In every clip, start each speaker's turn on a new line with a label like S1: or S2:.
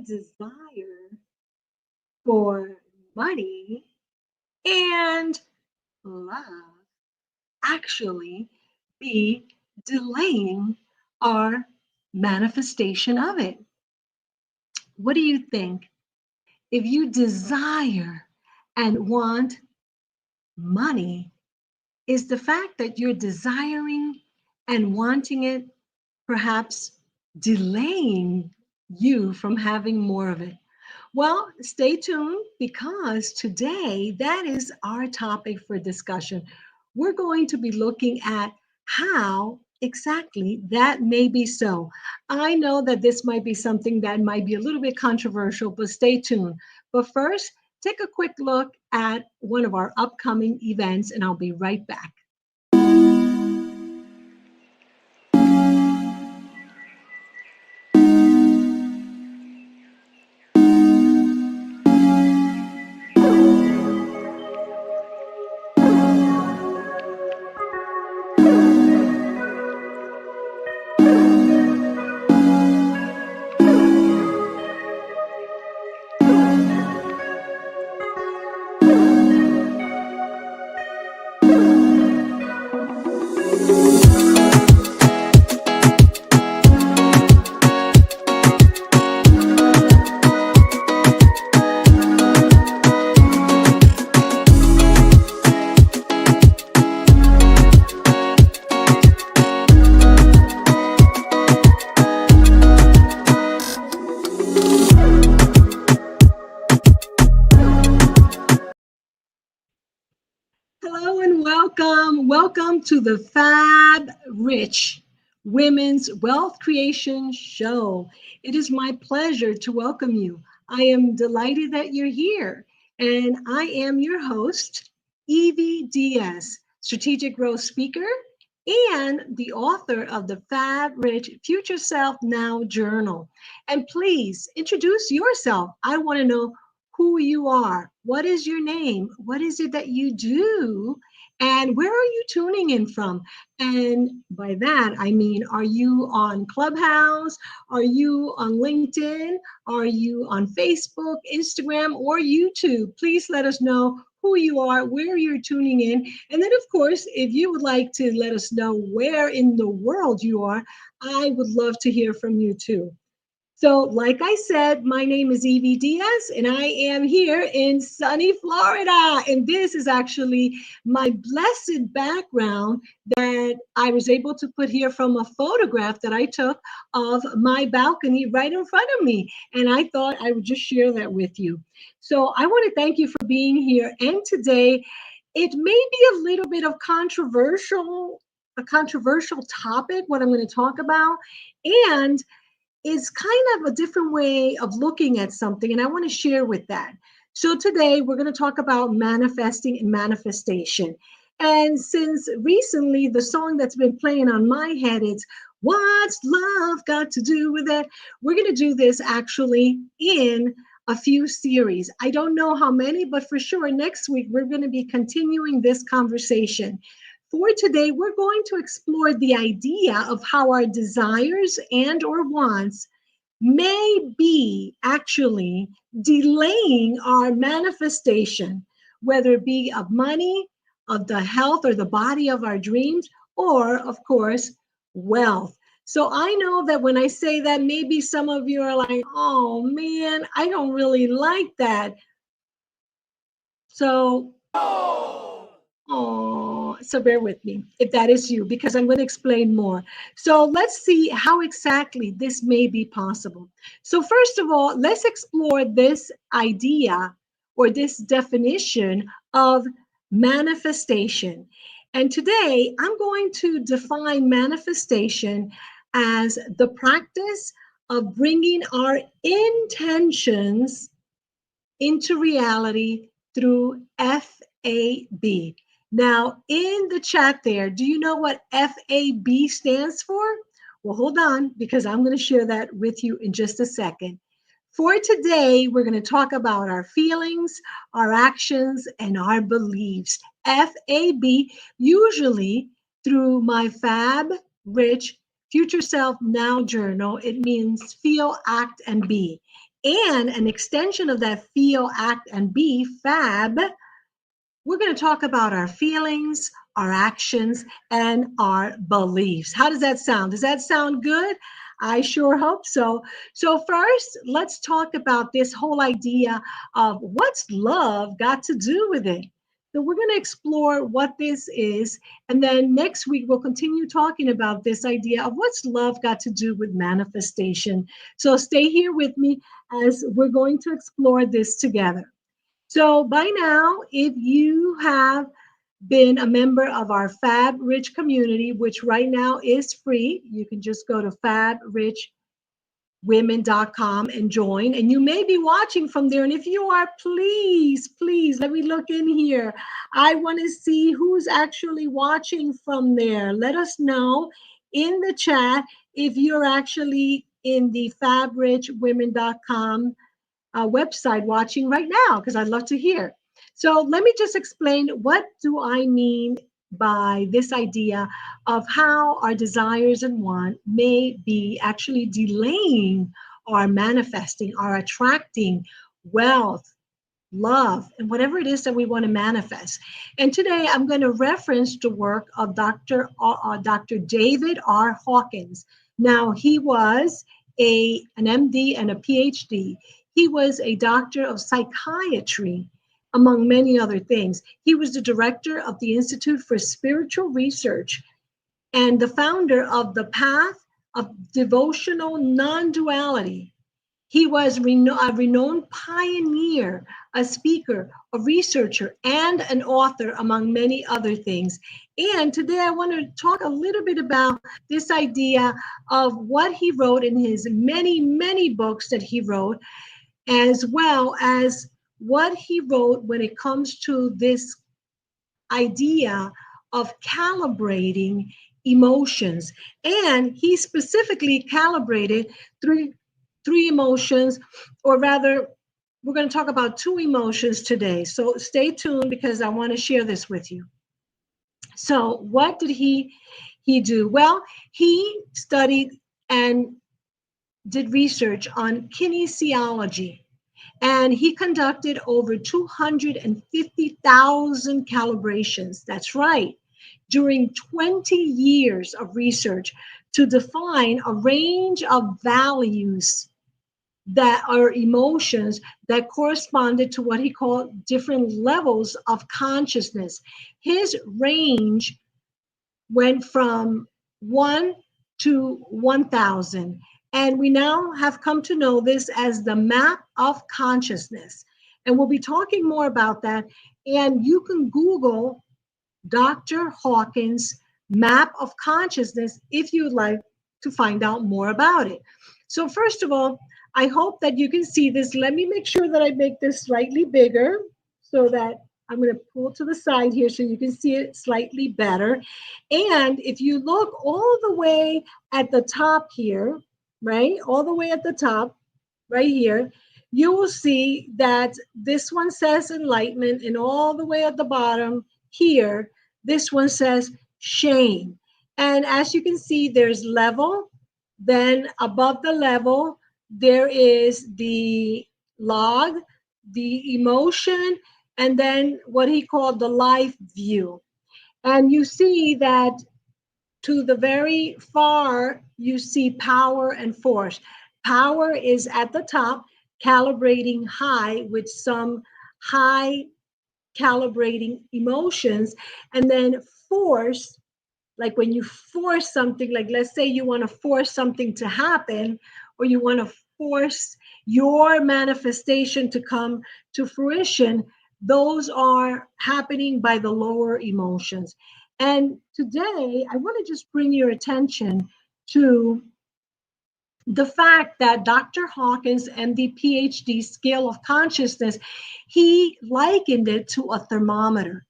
S1: desire for money and love actually be delaying our manifestation of it? What do you think? If you desire and want money, is the fact that you're desiring and wanting it perhaps delaying you from having more of it? Well, stay tuned because today that is our topic for discussion. We're going to be looking at how exactly that may be so. I know that this might be something that might be a little bit controversial, but stay tuned. But first, take a quick look at one of our upcoming events, and I'll be right back. Hello and welcome. Welcome to the Fab Rich Women's Wealth Creation Show. It is my pleasure to welcome you. I am delighted that you're here. And I am your host, Evie Diaz, strategic growth speaker and the author of the Fab Rich Future Self Now Journal. And please introduce yourself. I want to know who you are. What is your name? What is it that you do? And where are you tuning in from? And by that, I mean, are you on Clubhouse? Are you on LinkedIn? Are you on Facebook, Instagram, or YouTube? Please let us know who you are, where you're tuning in. And then, of course, if you would like to let us know where in the world you are, I would love to hear from you too. So, like I said, my name is Evie Diaz, and I am here in sunny Florida. And this is actually my blessed background that I was able to put here from a photograph that I took of my balcony right in front of me. And I thought I would just share that with you. So, I want to thank you for being here. And today, it may be a little bit of a controversial topic, what I'm going to talk about. And is kind of a different way of looking at something, and I want to share with that. So today we're going to talk about manifesting and manifestation. And since recently the song that's been playing on my head is "What's Love Got to Do with It?" We're going to do this actually in a few series. I don't know how many, but for sure next week we're going to be continuing this conversation. For today, we're going to explore the idea of how our desires and or wants may be actually delaying our manifestation, whether it be of money, of the health or the body of our dreams, or of course, wealth. So I know that when I say that, maybe some of you are like, oh man, I don't really like that. So oh, so bear with me if that is you, because I'm going to explain more. So let's see how exactly this may be possible. So, first of all, let's explore this idea or this definition of manifestation. And today I'm going to define manifestation as the practice of bringing our intentions into reality through FAB. Now, in the chat there, do you know what FAB stands for? Well, hold on, because I'm going to share that with you in just a second. For today, we're going to talk about our feelings, our actions, and our beliefs. FAB, usually through my Fab Rich Future Self Now journal, it means feel, act, and be. And an extension of that feel, act, and be, fab, we're going to talk about our feelings, our actions, and our beliefs. How does that sound? Does that sound good? I sure hope so. So, first, let's talk about this whole idea of what's love got to do with it. So, we're going to explore what this is. And then next week, we'll continue talking about this idea of what's love got to do with manifestation. So, stay here with me as we're going to explore this together. So by now, if you have been a member of our Fab Rich community, which right now is free, you can just go to fabrichwomen.com and join. And you may be watching from there. And if you are, please, please, let me look in here. I want to see who's actually watching from there. Let us know in the chat if you're actually in the fabrichwomen.com website watching right now, because I'd love to hear. So let me just explain, what do I mean by this idea of how our desires and want may be actually delaying our manifesting, our attracting wealth, love, and whatever it is that we want to manifest. And today I'm going to reference the work of Dr. David R. Hawkins. Now, he was an MD and a PhD. He was a doctor of psychiatry, among many other things. He was the director of the Institute for Spiritual Research and the founder of the Path of Devotional Non-Duality. He was a renowned pioneer, a speaker, a researcher, and an author, among many other things. And today I want to talk a little bit about this idea of what he wrote in his many, many books that he wrote, as well as what he wrote when it comes to this idea of calibrating emotions. And he specifically calibrated three emotions, or rather, we're going to talk about two emotions today. So stay tuned because I want to share this with you. So what did he do? Well, he studied and did research on kinesiology, and he conducted over 250,000 calibrations. That's right, during 20 years of research to define a range of values that are emotions that corresponded to what he called different levels of consciousness. His range went from 1 to 1,000. And we now have come to know this as the map of consciousness. And we'll be talking more about that. And you can Google Dr. Hawkins' map of consciousness if you'd like to find out more about it. So first of all, I hope that you can see this. Let me make sure that I make this slightly bigger so that I'm going to pull to the side here so you can see it slightly better. And if you look all the way at the top here, right, all the way at the top, right here, you will see that this one says enlightenment, and all the way at the bottom here, this one says shame. And as you can see, there's level, then above the level, there is the log, the emotion, and then what he called the life view. And you see that to the very far, you see power and force. Power is at the top, calibrating high with some high calibrating emotions. And then force, like when you force something, like let's say you want to force something to happen, or you want to force your manifestation to come to fruition, those are happening by the lower emotions. And today, I want to just bring your attention to the fact that Dr. Hawkins and the PhD scale of consciousness, he likened it to a thermometer.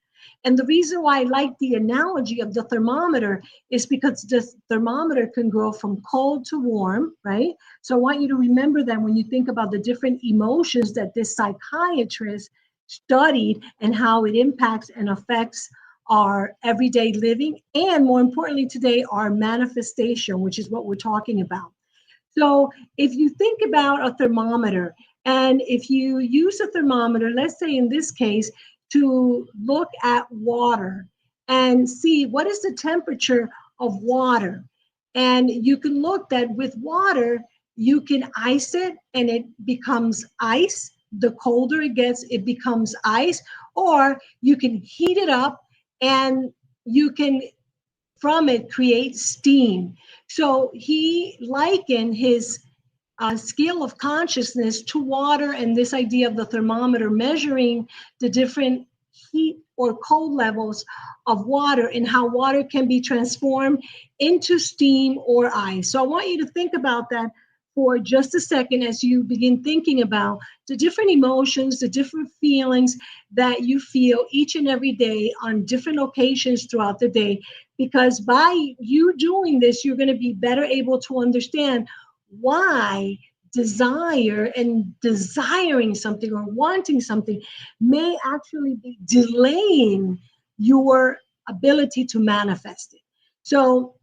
S1: And the reason why I like the analogy of the thermometer is because the thermometer can go from cold to warm, right? So I want you to remember that when you think about the different emotions that this psychiatrist studied and how it impacts and affects our everyday living, and more importantly today, our manifestation, which is what we're talking about. So if you think about a thermometer, and if you use a thermometer, let's say in this case, to look at water and see what is the temperature of water. And you can look that with water, you can ice it and it becomes ice. The colder it gets, it becomes ice. Or you can heat it up and you can from it create steam. So he likened his scale of consciousness to water and this idea of the thermometer measuring the different heat or cold levels of water and how water can be transformed into steam or ice. So I want you to think about that for just a second as you begin thinking about the different emotions, the different feelings that you feel each and every day on different occasions throughout the day. Because by you doing this, you're going to be better able to understand why desire and desiring something or wanting something may actually be delaying your ability to manifest it. So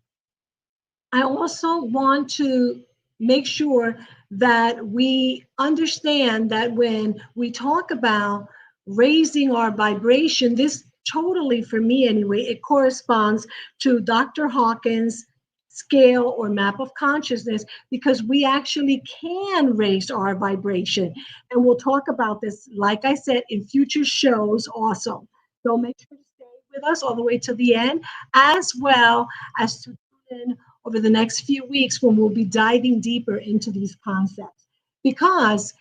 S1: I also want to make sure that we understand that when we talk about raising our vibration, this totally, for me anyway, it corresponds to Dr. Hawkins' scale or map of consciousness because we actually can raise our vibration. And we'll talk about this, like I said, in future shows also. So make sure to stay with us all the way to the end, as well as to tune in over the next few weeks when we'll be diving deeper into these concepts. Because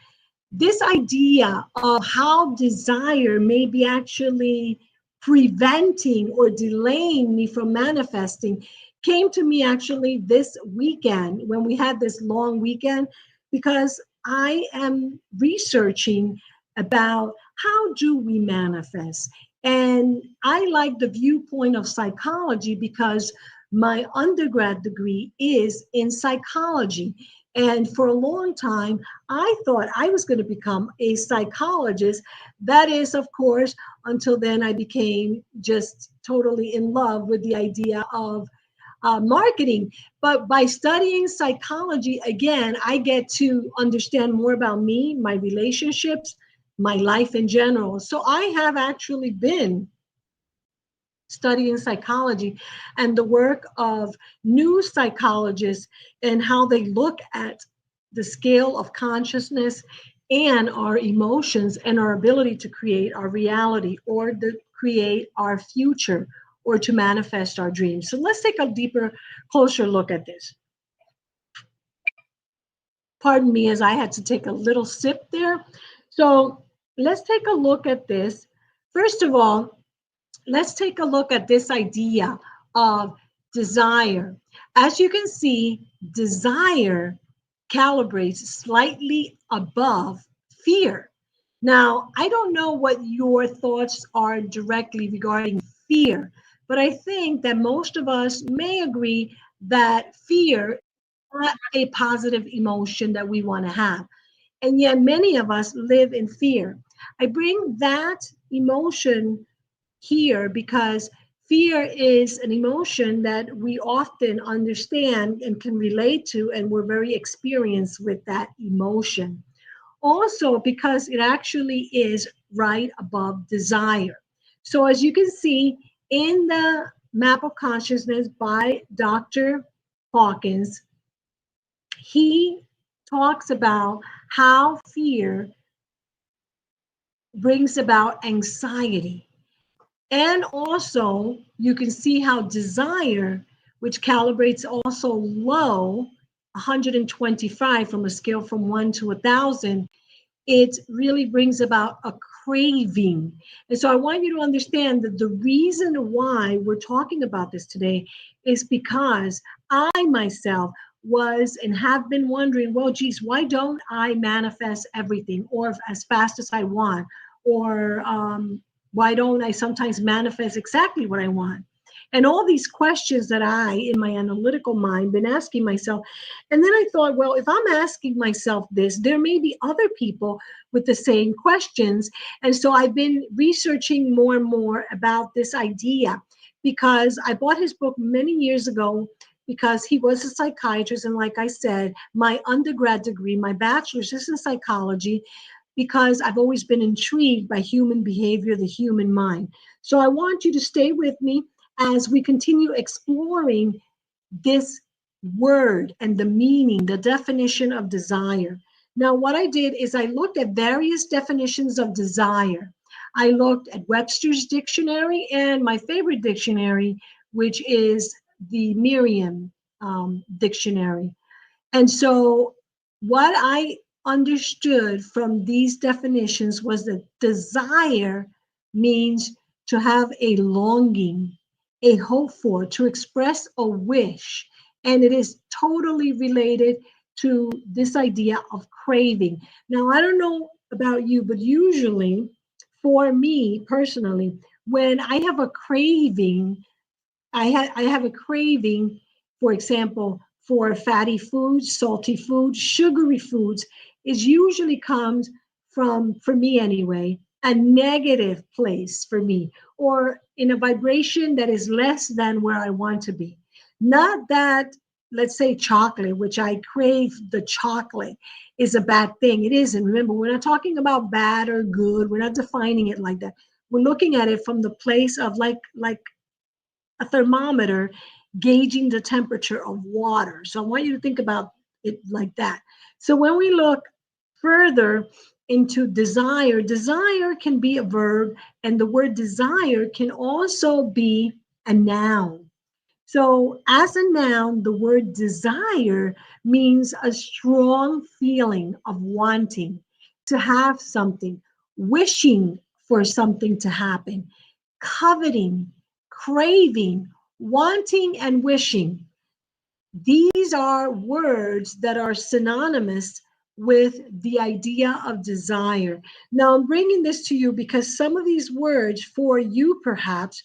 S1: this idea of how desire may be actually preventing or delaying me from manifesting came to me actually this weekend when we had this long weekend, because I am researching about how do we manifest. And I like the viewpoint of psychology because my undergrad degree is in psychology. And for a long time, I thought I was going to become a psychologist. That is, of course, until then I became just totally in love with the idea of marketing. But by studying psychology, again, I get to understand more about me, my relationships, my life in general. So I have actually been studying psychology and the work of new psychologists and how they look at the scale of consciousness and our emotions and our ability to create our reality or to create our future or to manifest our dreams. So let's take a deeper, closer look at this. Pardon me as I had to take a little sip there. So let's take a look at this. First of all, let's take a look at this idea of desire. As you can see, desire calibrates slightly above fear. Now, I don't know what your thoughts are directly regarding fear, but I think that most of us may agree that fear is not a positive emotion that we want to have. And yet, many of us live in fear. I bring that emotion here because fear is an emotion that we often understand and can relate to, and we're very experienced with that emotion. Also, because it actually is right above desire. So, as you can see in the map of consciousness by Dr. Hawkins, he talks about how fear brings about anxiety. And also, you can see how desire, which calibrates also low, 125 from a scale from 1 to 1,000, it really brings about a craving. And so I want you to understand that the reason why we're talking about this today is because I myself was and have been wondering, well, geez, why don't I manifest everything or as fast as I want? Or why don't I sometimes manifest exactly what I want? And all these questions that I, in my analytical mind, been asking myself. And then I thought, well, if I'm asking myself this, there may be other people with the same questions. And so I've been researching more and more about this idea because I bought his book many years ago, because he was a psychiatrist. And like I said, my undergrad degree, my bachelor's is in psychology, because I've always been intrigued by human behavior, the human mind. So I want you to stay with me as we continue exploring this word and the meaning, the definition of desire. Now, what I did is I looked at various definitions of desire. I looked at Webster's dictionary and my favorite dictionary, which is the Merriam dictionary. And so, what I understood from these definitions was that desire means to have a longing, a hope for, to express a wish. And it is totally related to this idea of craving. Now, I don't know about you, but usually for me personally, when I have a craving, I have a craving, for example, for fatty foods, salty foods, sugary foods. It usually comes from, for me anyway, a negative place for me, or in a vibration that is less than where I want to be. Not that, let's say, chocolate, which I crave the chocolate, is a bad thing. It isn't. Remember, we're not talking about bad or good. We're not defining it like that. We're looking at it from the place of like a thermometer gauging the temperature of water. So I want you to think about it like that. So when we look further into desire, desire can be a verb, and the word desire can also be a noun. So, as a noun, the word desire means a strong feeling of wanting to have something, wishing for something to happen, coveting, craving, wanting, and wishing. These are words that are synonymous with the idea of desire. Now, I'm bringing this to you because some of these words for you perhaps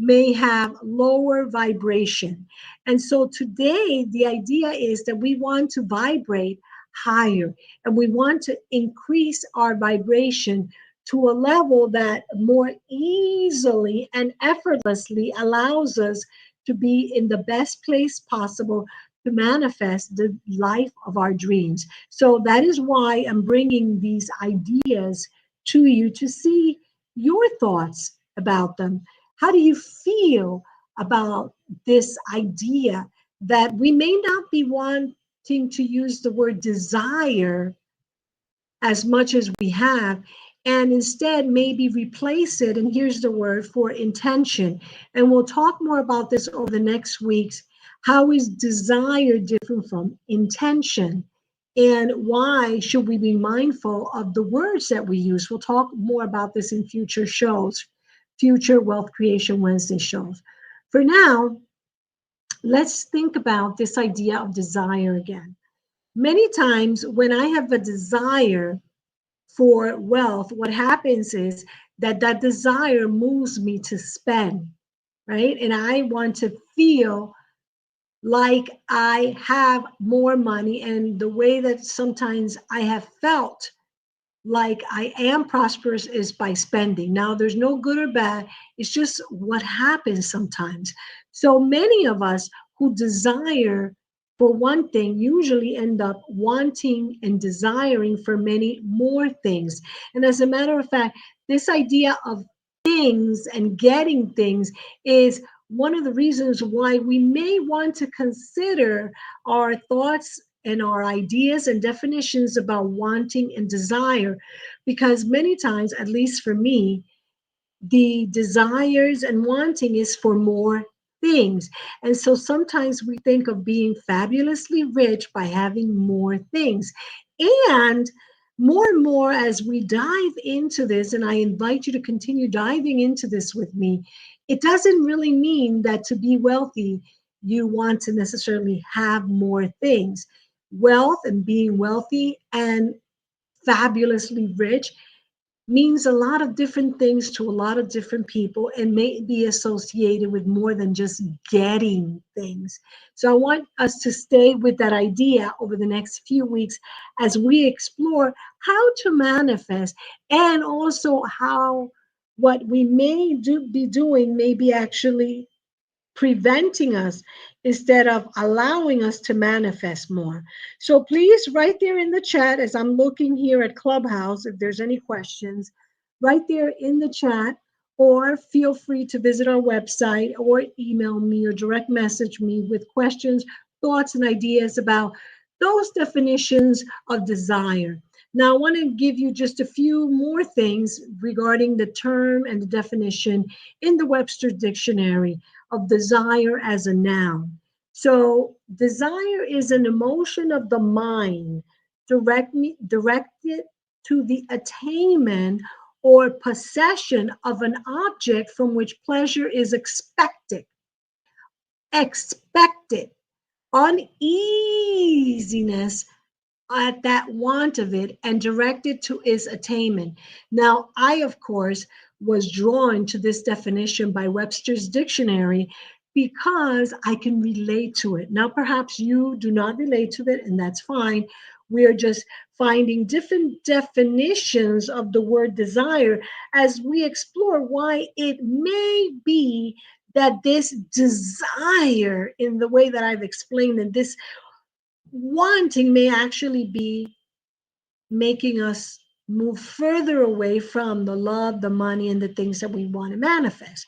S1: may have lower vibration. And so today, the idea is that we want to vibrate higher and we want to increase our vibration to a level that more easily and effortlessly allows us to be in the best place possible to manifest the life of our dreams. So that is why I'm bringing these ideas to you to see your thoughts about them. How do you feel about this idea that we may not be wanting to use the word desire as much as we have, and instead maybe replace it, and here's the word, for intention. And we'll talk more about this over the next weeks. How is desire different from intention, and why should we be mindful of the words that we use? We'll talk more about this in future shows, future Wealth Creation Wednesday shows. For now, let's think about this idea of desire again. Many times when I have a desire for wealth, what happens is that that desire moves me to spend, right? And I want to feel like I have more money. And the way that sometimes I have felt like I am prosperous is by spending. Now, there's no good or bad, it's just what happens sometimes. So many of us who desire for one thing usually end up wanting and desiring for many more things. And as a matter of fact, this idea of things and getting things is one of the reasons why we may want to consider our thoughts and our ideas and definitions about wanting and desire, because many times, at least for me, the desires and wanting is for more things. And so sometimes we think of being fabulously rich by having more things. And more as we dive into this, and I invite you to continue diving into this with me, it doesn't really mean that to be wealthy, you want to necessarily have more things. Wealth and being wealthy and fabulously rich means a lot of different things to a lot of different people and may be associated with more than just getting things. So I want us to stay with that idea over the next few weeks as we explore how to manifest, and also how what we may be doing may be actually preventing us instead of allowing us to manifest more. So please, right there in the chat, as I'm looking here at Clubhouse, if there's any questions, right there in the chat, or feel free to visit our website or email me or direct message me with questions, thoughts, and ideas about those definitions of desire. Now, I want to give you just a few more things regarding the term and the definition in the Webster Dictionary of desire as a noun. So, desire is an emotion of the mind directed to the attainment or possession of an object from which pleasure is expected. Expected. Uneasiness at that want of it and directed to its attainment. Now, I, of course, was drawn to this definition by Webster's Dictionary because I can relate to it. Now, perhaps you do not relate to it, and that's fine. We are just finding different definitions of the word desire as we explore why it may be that this desire, in the way that I've explained, and this wanting may actually be making us move further away from the love, the money, and the things that we want to manifest.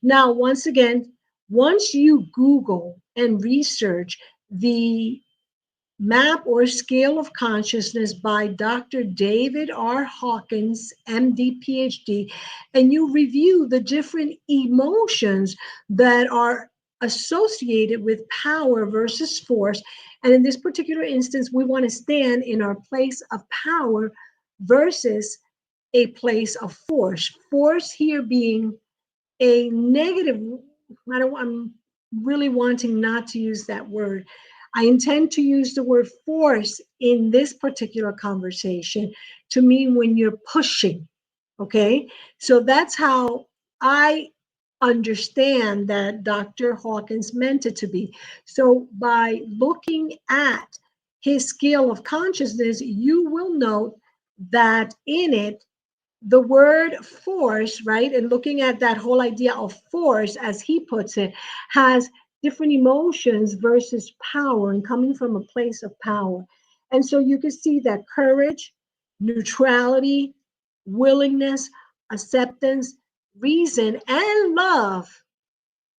S1: Now, once again, once you Google and research the Map or Scale of Consciousness by Dr. David R. Hawkins, MD, PhD, and you review the different emotions that are associated with power versus force. And in this particular instance, we want to stand in our place of power versus a place of force. Force here being a negative, I'm really wanting not to use that word. I intend to use the word force in this particular conversation to mean when you're pushing, okay? So that's how I understand that Dr. Hawkins meant it to be. So by looking at his scale of consciousness, you will note that in it, the word force, right, and looking at that whole idea of force, as he puts it, has different emotions versus power and coming from a place of power. And so you can see that courage, neutrality, willingness, acceptance, reason, and love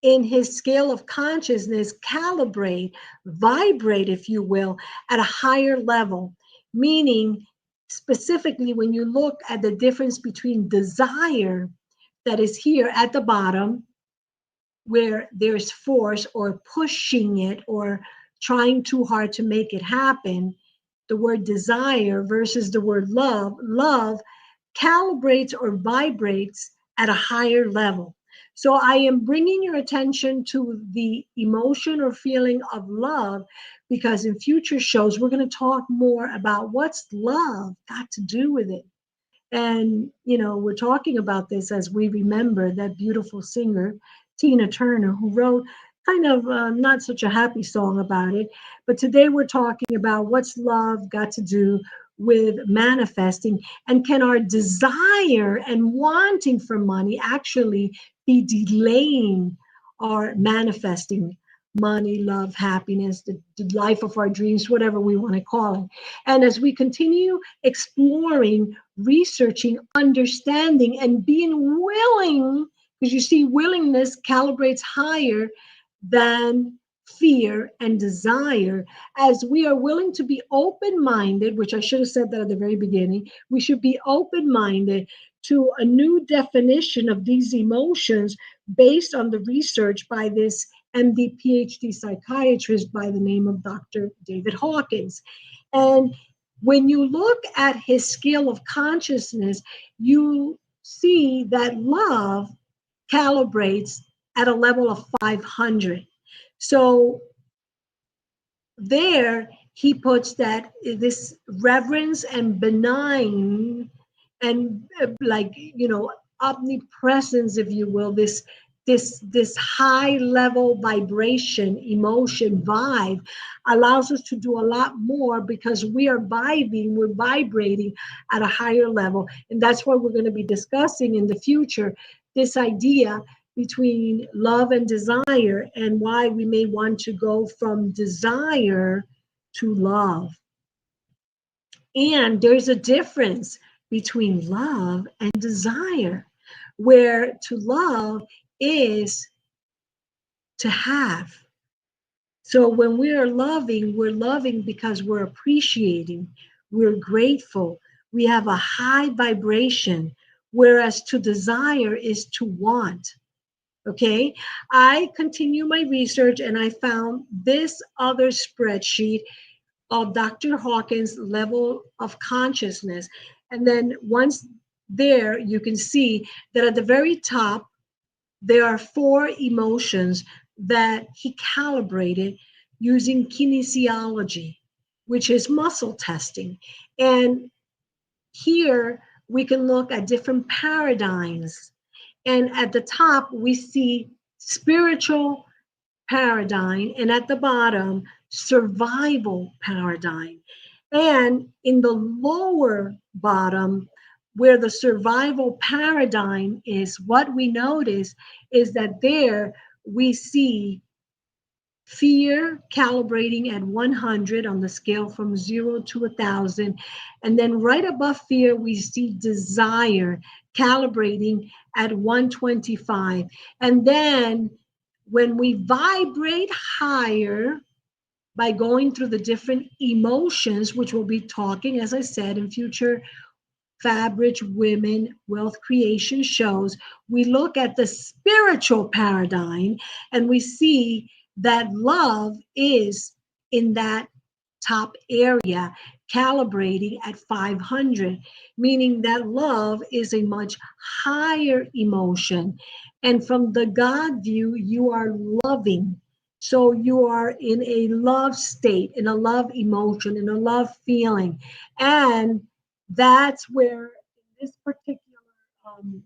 S1: in his scale of consciousness calibrate, vibrate, if you will, at a higher level, meaning specifically when you look at the difference between desire that is here at the bottom, where there's force or pushing it or trying too hard to make it happen, the word desire versus the word love, love calibrates or vibrates at a higher level. So I am bringing your attention to the emotion or feeling of love because in future shows, we're going to talk more about what's love got to do with it. And, you know, we're talking about this as we remember that beautiful singer, Tina Turner, who wrote kind of not such a happy song about it. But today we're talking about what's love got to do with manifesting, and can our desire and wanting for money actually be delaying our manifesting money, love, happiness, the life of our dreams, whatever we want to call it. And as we continue exploring, researching, understanding, and being willing, because you see, willingness calibrates higher than fear and desire. As we are willing to be open minded, which I should have said that at the very beginning, we should be open minded to a new definition of these emotions based on the research by this MD, PhD psychiatrist by the name of Dr. David Hawkins. And when you look at his scale of consciousness, you see that love calibrates at a level of 500. So there he puts that this reverence and benign and like, you know, omnipresence, if you will, this high level vibration, emotion, vibe allows us to do a lot more because we are vibing, we're vibrating at a higher level. And that's what we're going to be discussing in the future, this idea between love and desire, and why we may want to go from desire to love. And there's a difference between love and desire, where to love is to have. So when we're loving because we're appreciating, we're grateful, we have a high vibration, whereas to desire is to want. Okay, I continue my research and I found this other spreadsheet of Dr. Hawkins' level of consciousness. And then once there, you can see that at the very top, there are four emotions that he calibrated using kinesiology, which is muscle testing. And here we can look at different paradigms. And at the top, we see spiritual paradigm, and at the bottom, survival paradigm. And in the lower bottom, where the survival paradigm is, what we notice is that there we see fear calibrating at 100 on the scale from 0 to 1,000. And then right above fear, we see desire calibrating at 125. And then when we vibrate higher by going through the different emotions, which we'll be talking, as I said, in future Fab Rich Women Wealth Creation shows, we look at the spiritual paradigm and we see that love is in that top area, calibrating at 500, meaning that love is a much higher emotion. And from the God view, you are loving. So you are in a love state, in a love emotion, in a love feeling. And that's where, in this particular um,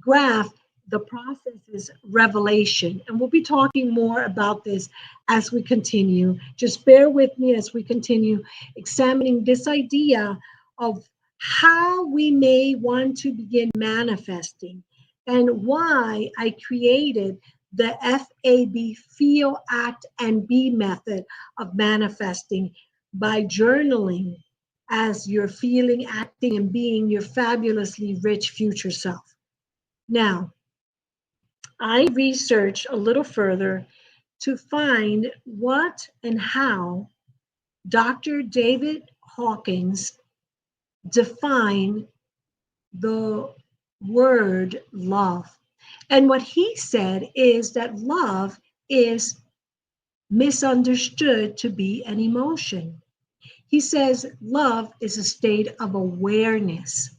S1: graph, the process is revelation. And we'll be talking more about this as we continue. Just bear with me as we continue examining this idea of how we may want to begin manifesting and why I created the FAB, feel, act, and be method of manifesting by journaling as you're feeling, acting, and being your fabulously rich future self. Now, I researched a little further to find what and how Dr. David Hawkins defined the word love. And what he said is that love is misunderstood to be an emotion. He says love is a state of awareness,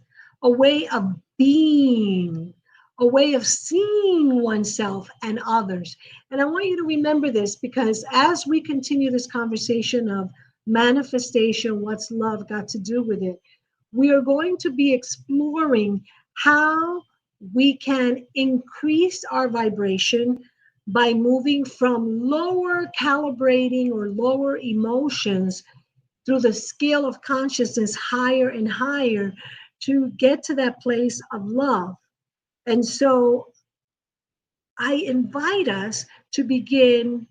S1: a way of being, a way of seeing oneself and others. And I want you to remember this, because as we continue this conversation of manifestation, what's love got to do with it, we are going to be exploring how we can increase our vibration by moving from lower calibrating or lower emotions through the scale of consciousness higher and higher to get to that place of love. And so I invite us to begin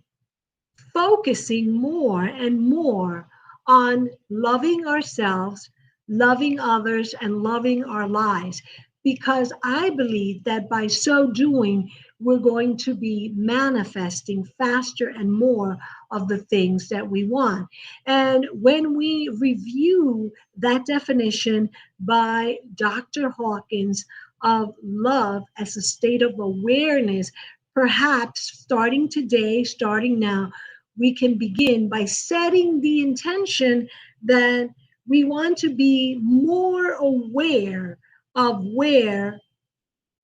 S1: focusing more and more on loving ourselves, loving others, and loving our lives. Because I believe that by so doing, we're going to be manifesting faster and more of the things that we want. And when we review that definition by Dr. Hawkins of love as a state of awareness, perhaps starting today, starting now, we can begin by setting the intention that we want to be more aware of where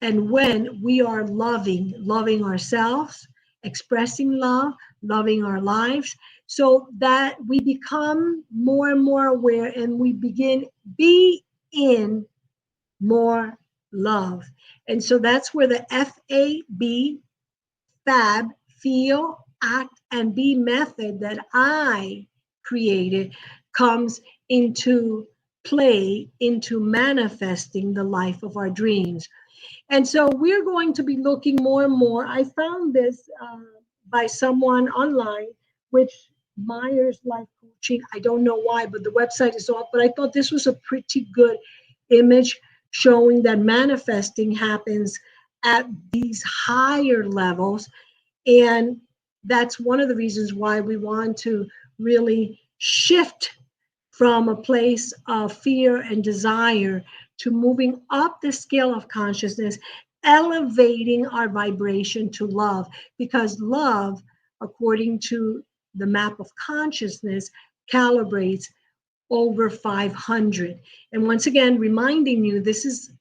S1: and when we are loving ourselves, expressing love, loving our lives, so that we become more and more aware and we begin be in more love. And so that's where the FAB, fab, feel, act, and be method that I created comes into play into manifesting the life of our dreams. And so we're going to be looking more and more. I found this by someone online, which Myers Life Coaching. I don't know why, but the website is off. But I thought this was a pretty good image showing that manifesting happens at these higher levels. And that's one of the reasons why we want to really shift from a place of fear and desire to moving up the scale of consciousness, elevating our vibration to love. Because love, according to the map of consciousness, calibrates over 500. And once again, reminding you, this is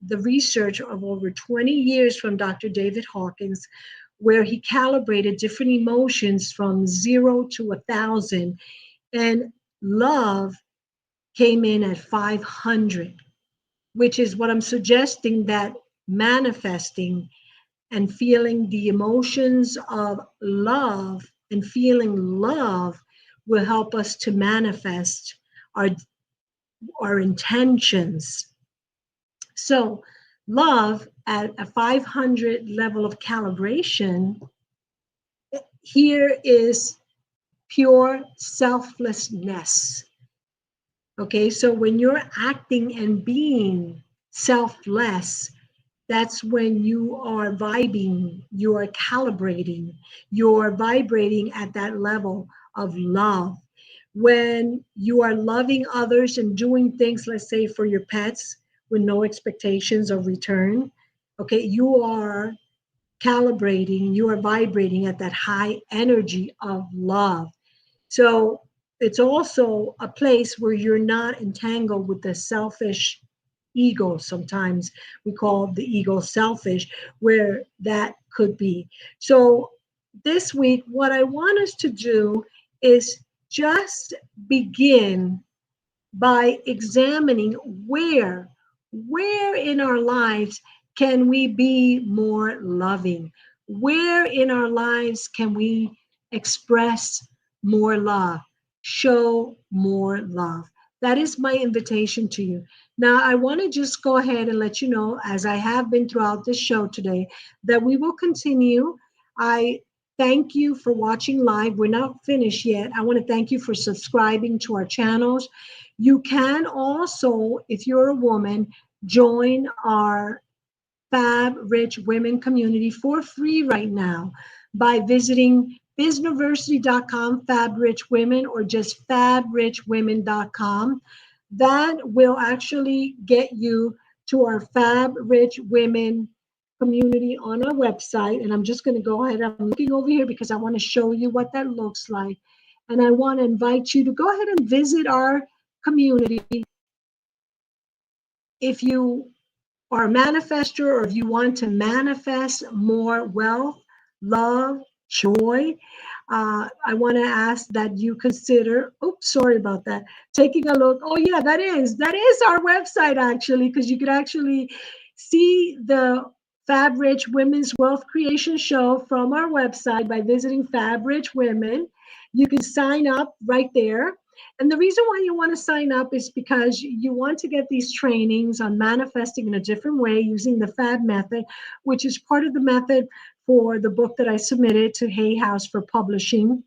S1: the research of over 20 years from Dr. David Hawkins, where he calibrated different emotions from 0 to 1,000. And love came in at 500, which is what I'm suggesting, that manifesting and feeling the emotions of love and feeling love will help us to manifest our, our intentions. So, love at a 500 level of calibration, here is pure selflessness. Okay, so when you're acting and being selfless, that's when you are vibing, you are calibrating, you're vibrating at that level of love. When you are loving others and doing things, let's say for your pets, with no expectations of return, okay, you are calibrating, you are vibrating at that high energy of love. So it's also a place where you're not entangled with the selfish ego. Sometimes we call the ego selfish, where that could be. So this week, what I want us to do is just begin by examining where in our lives can we be more loving, where in our lives can we express more love, show more love. That is my invitation to you. Now I want to just go ahead and let you know, as I have been throughout this show today, that we will continue. I thank you for watching live. We're not finished yet. I want to thank you for subscribing to our channels. You can also, if you're a woman, join our Fab Rich Women community for free right now by visiting bizniversity.com, Fab Rich Women, or just fabrichwomen.com. That will actually get you to our Fab Rich Women community on our website. And I'm just going to go ahead. I'm looking over here because I want to show you what that looks like. And I want to invite you to go ahead and visit our community. If you are a manifester, or if you want to manifest more wealth, love, joy, I want to ask that you consider, oops, sorry about that, taking a look. Oh yeah, that is our website actually, because you could actually see the Fab Rich Women's Wealth Creation Show from our website by visiting Fab Rich Women. You can sign up right there. And the reason why you want to sign up is because you want to get these trainings on manifesting in a different way using the FAB method, which is part of the method for the book that I submitted to Hay House for publishing.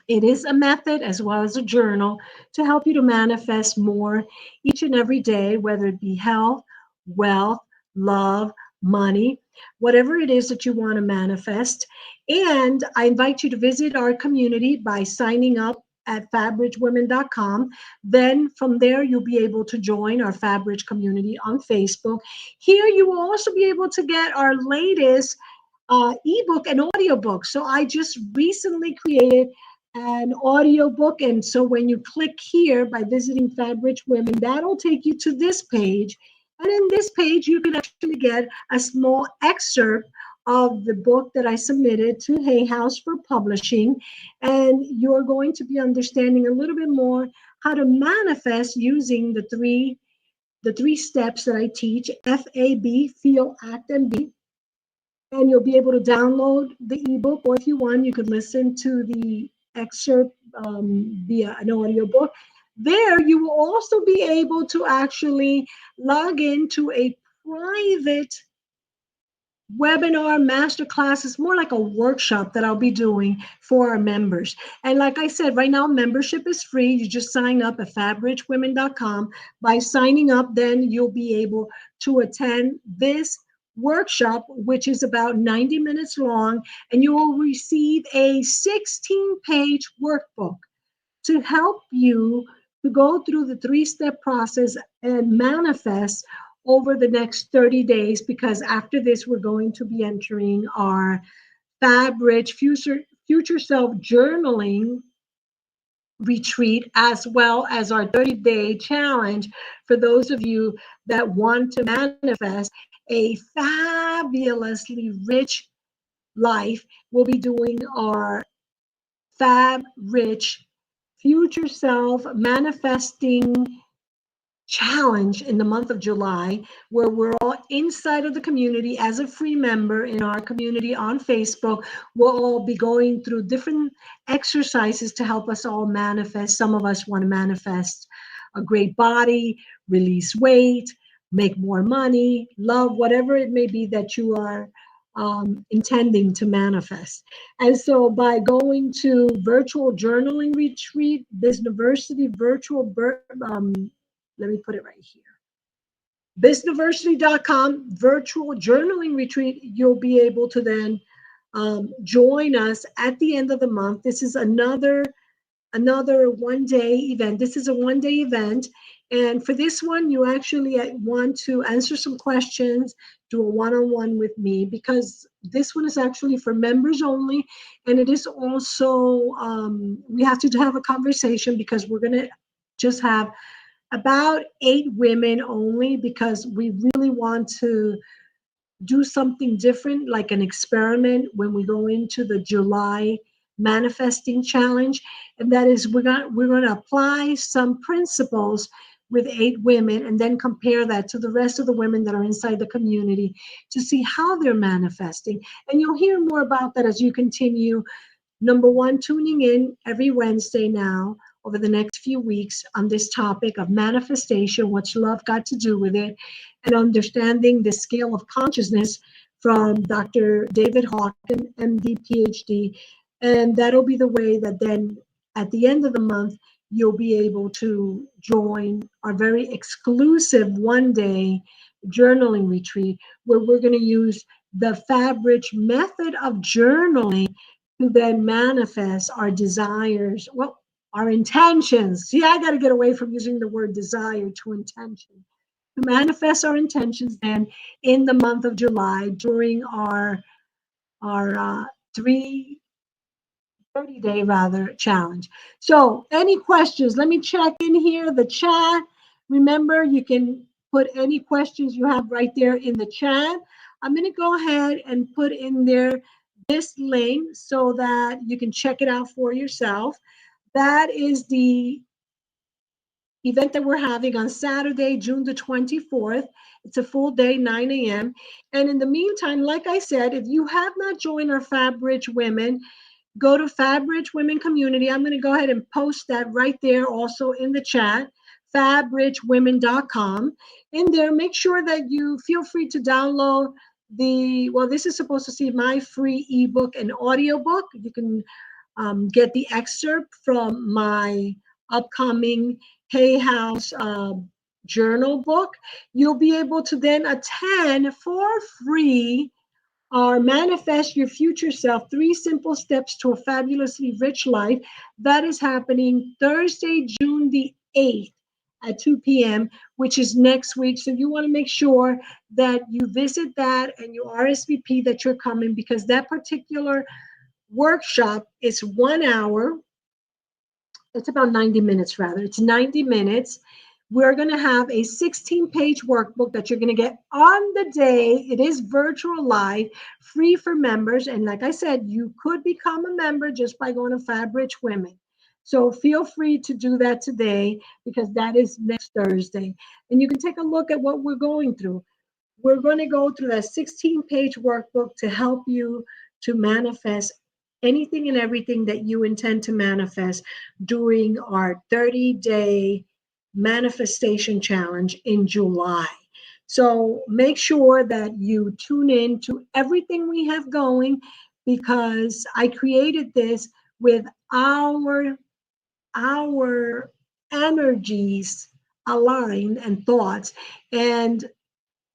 S1: It is a method as well as a journal to help you to manifest more each and every day, whether it be health, wealth, love, money, whatever it is that you want to manifest. And I invite you to visit our community by signing up at fabrichwomen.com. Then from there, you'll be able to join our Fabrich community on Facebook. Here, you will also be able to get our latest ebook and audiobook. So I just recently created an audiobook. And so when you click here by visiting Fabrich Women, that'll take you to this page. And in this page, you can actually get a small excerpt of the book that I submitted to Hay House for publishing. And you're going to be understanding a little bit more how to manifest using the three steps that I teach: FAB, feel, act, and be. And you'll be able to download the ebook, or if you want, you could listen to the excerpt via an audiobook. There, you will also be able to actually log into a private webinar masterclass. Is more like a workshop that I'll be doing for our members. And like I said, right now membership is free. You just sign up at fabrichwomen.com. By signing up, then you'll be able to attend this workshop, which is about 90 minutes long, and you will receive a 16-page workbook to help you to go through the three-step process and manifest over the next 30 days, because after this we're going to be entering our Fab Rich future self journaling retreat, as well as our 30-day challenge for those of you that want to manifest a fabulously rich life. We'll be doing our Fab Rich Future Self Manifesting Challenge in the month of July, where we're all inside of the community as a free member in our community on Facebook. We'll all be going through different exercises to help us all manifest. Some of us want to manifest a great body, release weight, make more money, love, whatever it may be that you are intending to manifest. And so by going to virtual journaling retreat, Businessversity let me put it right here. Businessversity.com virtual journaling retreat, you'll be able to then join us at the end of the month. This is another one-day event. This is a one-day event. And for this one, you actually want to answer some questions, do a one-on-one with me, because this one is actually for members only. And it is also, we have to have a conversation, because we're going to just have about 8 women only, because we really want to do something different, like an experiment when we go into the July manifesting challenge. And that is, we're going to apply some principles with 8 women, and then compare that to the rest of the women that are inside the community to see how they're manifesting. And you'll hear more about that as you continue. Number one, tuning in every Wednesday now over the next few weeks on this topic of manifestation, what's love got to do with it, and understanding the scale of consciousness from Dr. David Hawkins, MD, PhD. And that'll be the way that then at the end of the month, you'll be able to join our very exclusive one-day journaling retreat, where we're going to use the Fabric method of journaling to then manifest our desires, well, our intentions. See, I got to get away from using the word desire to intention. To manifest our intentions then in the month of July during our 30-day rather challenge. So any questions? Let me check in here, the chat. Remember, you can put any questions you have right there in the chat. I'm going to go ahead and put in there this link so that you can check it out for yourself. That is the event that we're having on Saturday, June the 24th. It's a full day, 9 a.m. And in the meantime, like I said, if you have not joined our Fab Rich Women, go to Fab Rich Women Community. I'm going to go ahead and post that right there also in the chat, fabrichwomen.com. In there, make sure that you feel free to download this is supposed to see my free ebook and audiobook. You can get the excerpt from my upcoming Hay House journal book. You'll be able to then attend for free our Manifest Your Future Self, 3 Simple Steps to a Fabulously Rich Life. That is happening Thursday, June the 8th at 2 p.m., which is next week. So you want to make sure that you visit that and you RSVP that you're coming, because that particular workshop is 1 hour. It's about 90 minutes rather. It's 90 minutes. We're going to have a 16-page workbook that you're going to get on the day. It is virtual live, free for members. And like I said, you could become a member just by going to Fab Rich Women. So feel free to do that today, because that is next Thursday. And you can take a look at what we're going through. We're going to go through that 16-page workbook to help you to manifest anything and everything that you intend to manifest during our 30-day manifestation challenge in July. So make sure that you tune in to everything we have going, because I created this with our energies aligned and thoughts, and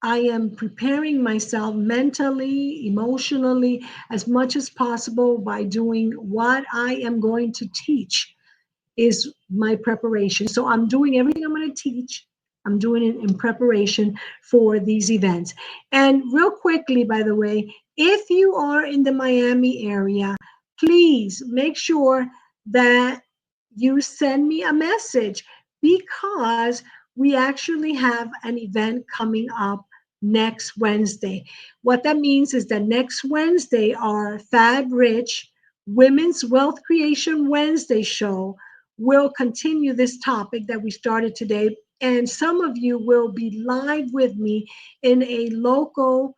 S1: I am preparing myself mentally, emotionally, as much as possible by doing what I am going to teach is my preparation. So I'm doing everything I'm going to teach. I'm doing it in preparation for these events. And real quickly, by the way, if you are in the Miami area, please make sure that you send me a message, because we actually have an event coming up next Wednesday. What that means is that next Wednesday, our Fab Rich Women's Wealth Creation Wednesday show will continue this topic that we started today. And some of you will be live with me in a local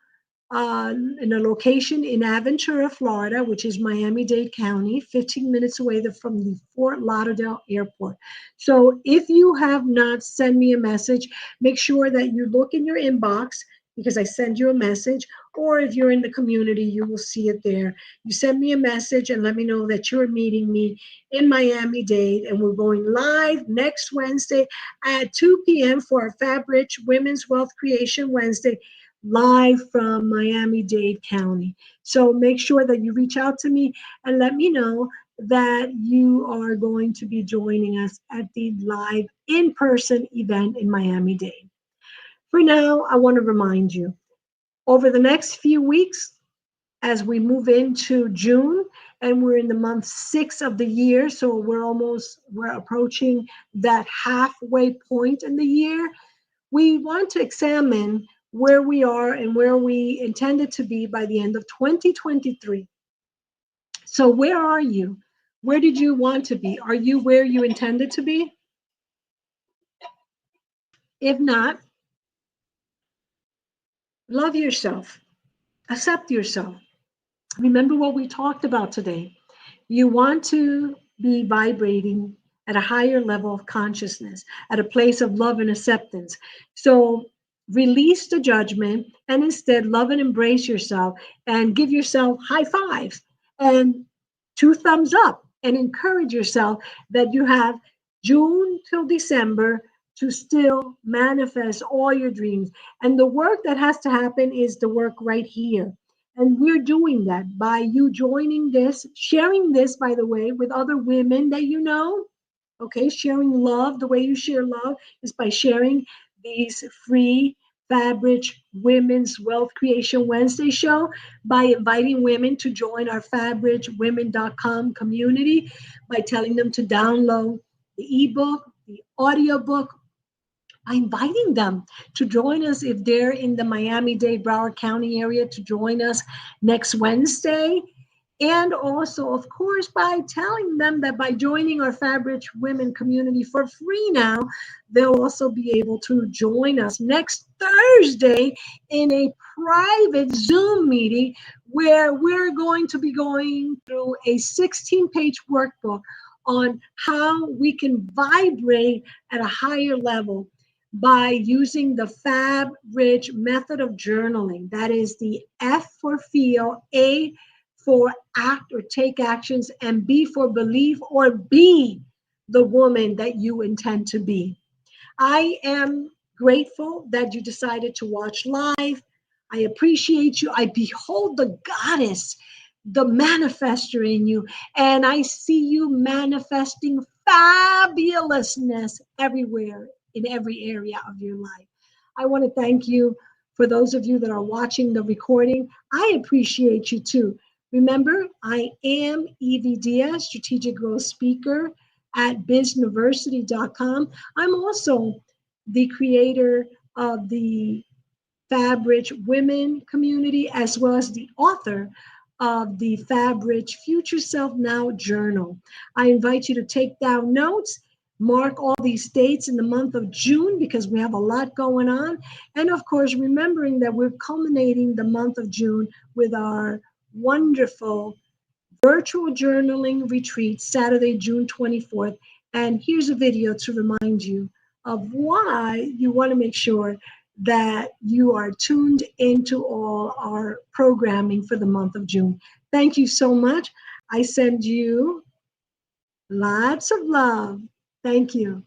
S1: in a location in Aventura, Florida, which is Miami-Dade County, 15 minutes away from the Fort Lauderdale Airport. So if you have not sent me a message, make sure that you look in your inbox, because I send you a message, or if you're in the community, you will see it there. You send me a message and let me know that you're meeting me in Miami-Dade, and we're going live next Wednesday at 2 p.m. for our Fab Rich Women's Wealth Creation Wednesday, live from Miami-Dade County. So make sure that you reach out to me and let me know that you are going to be joining us at the live in-person event in Miami-Dade. For now, I want to remind you, over the next few weeks, as we move into June, and we're in the month 6 of the year, so we're approaching that halfway point in the year, we want to examine where we are and where we intended to be by the end of 2023. So where are you? Where did you want to be? Are you where you intended to be? If not, love yourself, accept yourself. Remember what we talked about today. You want to be vibrating at a higher level of consciousness, at a place of love and acceptance. So release the judgment and instead love and embrace yourself, and give yourself high fives and 2 thumbs up, and encourage yourself that you have June till December to still manifest all your dreams. And the work that has to happen is the work right here. And we're doing that by you joining this, sharing this, by the way, with other women that you know. Okay, sharing love. The way you share love is by sharing these free Fabric Women's Wealth Creation Wednesday show, by inviting women to join our fabricwomen.com community, by telling them to download the ebook, the audiobook, inviting them to join us if they're in the Miami-Dade, Broward County area, to join us next Wednesday. And also, of course, by telling them that by joining our Fabric Women community for free now, they'll also be able to join us next Thursday in a private Zoom meeting where we're going to be going through a 16-page workbook on how we can vibrate at a higher level by using the Fab Rich method of journaling. That is the F for feel, A for act or take actions, and B for believe or be the woman that you intend to be. I am grateful that you decided to watch live. I appreciate you. I behold the goddess, the manifester in you, and I see you manifesting fabulousness everywhere in every area of your life. I want to thank you for those of you that are watching the recording. I appreciate you too. Remember, I am Evie Diaz, strategic growth speaker at bizuniversity.com. I'm also the creator of the Fabric Women community, as well as the author of the Fabric Future Self Now Journal. I invite you to take down notes, mark all these dates in the month of June, because we have a lot going on. And of course, remembering that we're culminating the month of June with our wonderful virtual journaling retreat, Saturday, June 24th. And here's a video to remind you of why you want to make sure that you are tuned into all our programming for the month of June. Thank you so much. I send you lots of love. Thank you.